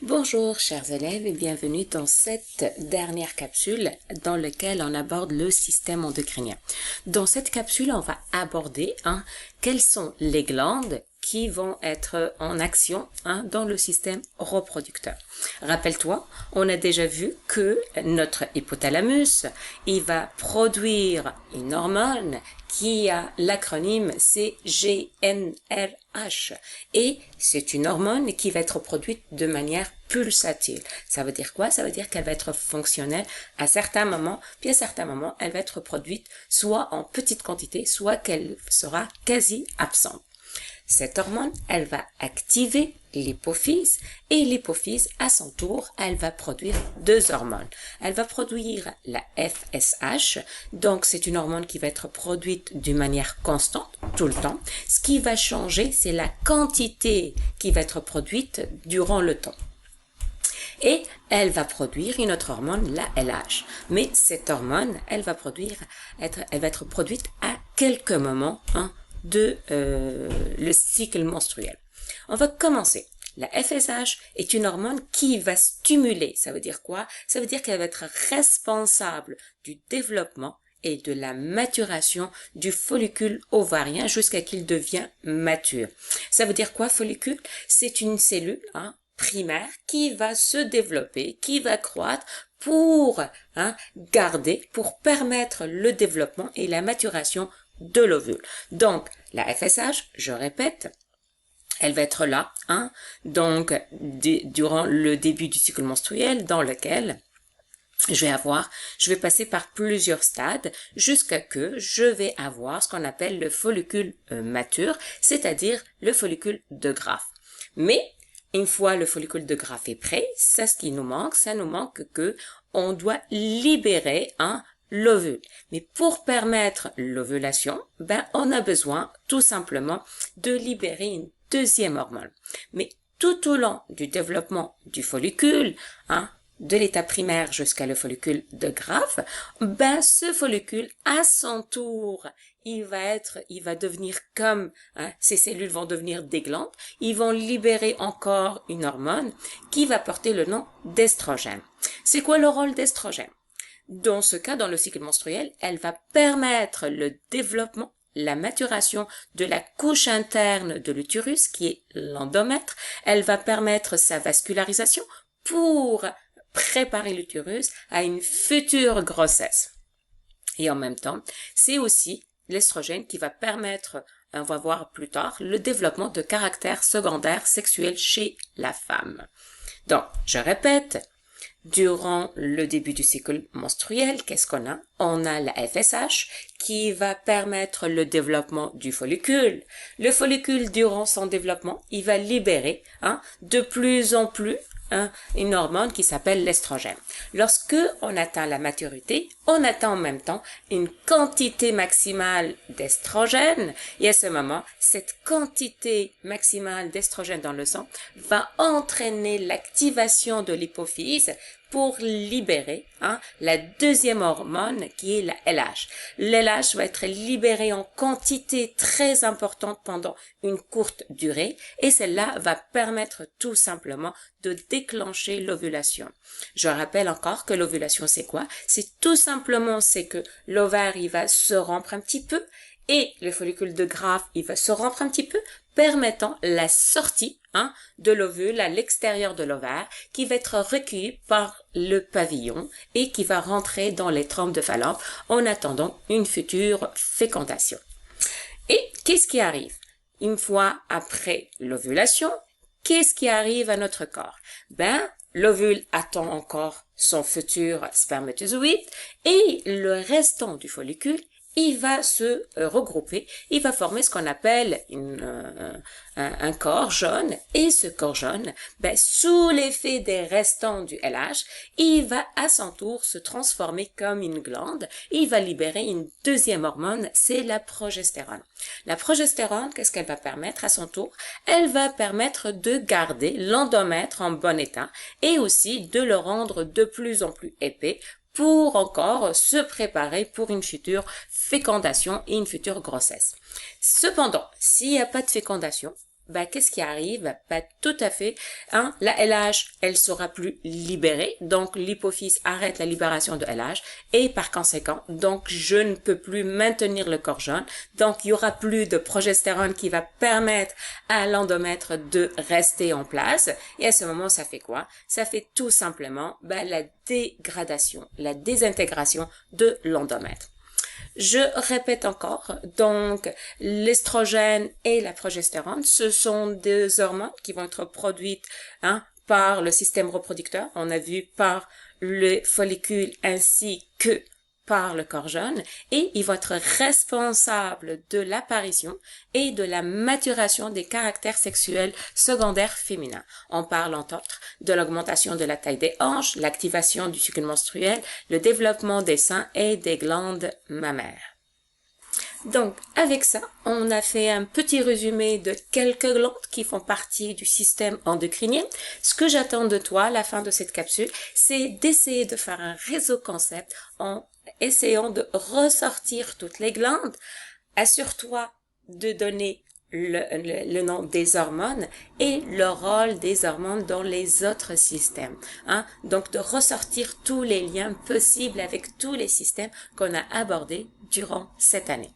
Bonjour chers élèves et bienvenue dans cette dernière capsule dans laquelle on aborde le système endocrinien. Dans cette capsule, on va aborder quelles sont les glandes qui vont être en action dans le système reproducteur. Rappelle-toi, on a déjà vu que notre hypothalamus, il va produire une hormone qui a l'acronyme CGNRH et c'est une hormone qui va être produite de manière pulsatile. Ça veut dire quoi? Ça veut dire qu'elle va être fonctionnelle à certains moments, puis à certains moments, elle va être produite soit en petite quantité, soit qu'elle sera quasi absente. Cette hormone, elle va activer l'hypophyse et l'hypophyse, à son tour, elle va produire deux hormones. Elle va produire la FSH, donc c'est une hormone qui va être produite d'une manière constante, tout le temps. Ce qui va changer, c'est la quantité qui va être produite durant le temps. Et elle va produire une autre hormone, la LH. Mais cette hormone, elle va être produite à quelques moments de le cycle menstruel. On va commencer. La FSH est une hormone qui va stimuler. Ça veut dire quoi? Ça veut dire qu'elle va être responsable du développement et de la maturation du follicule ovarien jusqu'à qu'il devienne mature. Ça veut dire quoi, follicule? C'est une cellule primaire qui va se développer, qui va croître pour pour permettre le développement et la maturation de l'ovule. Donc, la FSH, je répète, elle va être là, donc durant le début du cycle menstruel dans lequel je vais passer par plusieurs stades jusqu'à que je vais avoir ce qu'on appelle le follicule mature, c'est-à-dire le follicule de Graaff. Mais une fois le follicule de Graaff est prêt, c'est ce qui nous manque, ça nous manque que on doit libérer l'ovule. Mais pour permettre l'ovulation, on a besoin tout simplement de libérer une deuxième hormone. Mais tout au long du développement du follicule, de l'état primaire jusqu'à le follicule de Graaff, ce follicule, à son tour, il va devenir comme, ces cellules vont devenir des glandes, ils vont libérer encore une hormone qui va porter le nom d'estrogène. C'est quoi le rôle d'estrogène? Dans ce cas, dans le cycle menstruel, elle va permettre le développement, la maturation de la couche interne de l'utérus, qui est l'endomètre. Elle va permettre sa vascularisation pour préparer l'utérus à une future grossesse. Et en même temps, c'est aussi l'estrogène qui va permettre, on va voir plus tard, le développement de caractères secondaires sexuels chez la femme. Donc, je répète, durant le début du cycle menstruel, qu'est-ce qu'on a? On a la FSH qui va permettre le développement du follicule. Le follicule, durant son développement, il va libérer de plus en plus une hormone qui s'appelle l'estrogène. Lorsque on atteint la maturité, on atteint en même temps une quantité maximale d'estrogène et à ce moment, cette quantité maximale d'estrogène dans le sang va entraîner l'activation de l'hypophyse pour libérer la deuxième hormone qui est la LH. L'LH va être libérée en quantité très importante pendant une courte durée et celle-là va permettre tout simplement de déclencher l'ovulation. Je rappelle encore que l'ovulation c'est quoi? C'est tout simplement c'est que l'ovaire il va se rompre un petit peu et le follicule de Graaff il va se rompre un petit peu permettant la sortie de l'ovule à l'extérieur de l'ovaire qui va être recueilli par le pavillon et qui va rentrer dans les trompes de Fallope en attendant une future fécondation. Et qu'est-ce qui arrive? Une fois après l'ovulation, qu'est-ce qui arrive à notre corps? L'ovule attend encore son futur spermatozoïde et le restant du follicule il va se regrouper, il va former ce qu'on appelle un corps jaune et ce corps jaune, sous l'effet des restants du LH, il va à son tour se transformer comme une glande et il va libérer une deuxième hormone, c'est la progestérone. La progestérone, qu'est-ce qu'elle va permettre à son tour? Elle va permettre de garder l'endomètre en bon état et aussi de le rendre de plus en plus épais pour encore se préparer pour une future fécondation et une future grossesse. Cependant, s'il n'y a pas de fécondation, qu'est-ce qui arrive? Tout à fait, hein, la LH, elle sera plus libérée, donc l'hypophyse arrête la libération de LH, et par conséquent, donc je ne peux plus maintenir le corps jaune, donc il y aura plus de progestérone qui va permettre à l'endomètre de rester en place, et à ce moment, ça fait quoi? Ça fait tout simplement la dégradation, la désintégration de l'endomètre. Je répète encore, donc l'estrogène et la progestérone, ce sont des hormones qui vont être produites par le système reproducteur, on a vu par les follicules ainsi que par le corps jaune, et ils vont être responsables de l'apparition et de la maturation des caractères sexuels secondaires féminins. On parle entre autres de l'augmentation de la taille des hanches, l'activation du cycle menstruel, le développement des seins et des glandes mammaires. Donc, avec ça, on a fait un petit résumé de quelques glandes qui font partie du système endocrinien. Ce que j'attends de toi à la fin de cette capsule, c'est d'essayer de faire un réseau concept en essayant de ressortir toutes les glandes. Assure-toi de donner le nom des hormones et le rôle des hormones dans les autres systèmes. Donc, de ressortir tous les liens possibles avec tous les systèmes qu'on a abordés durant cette année.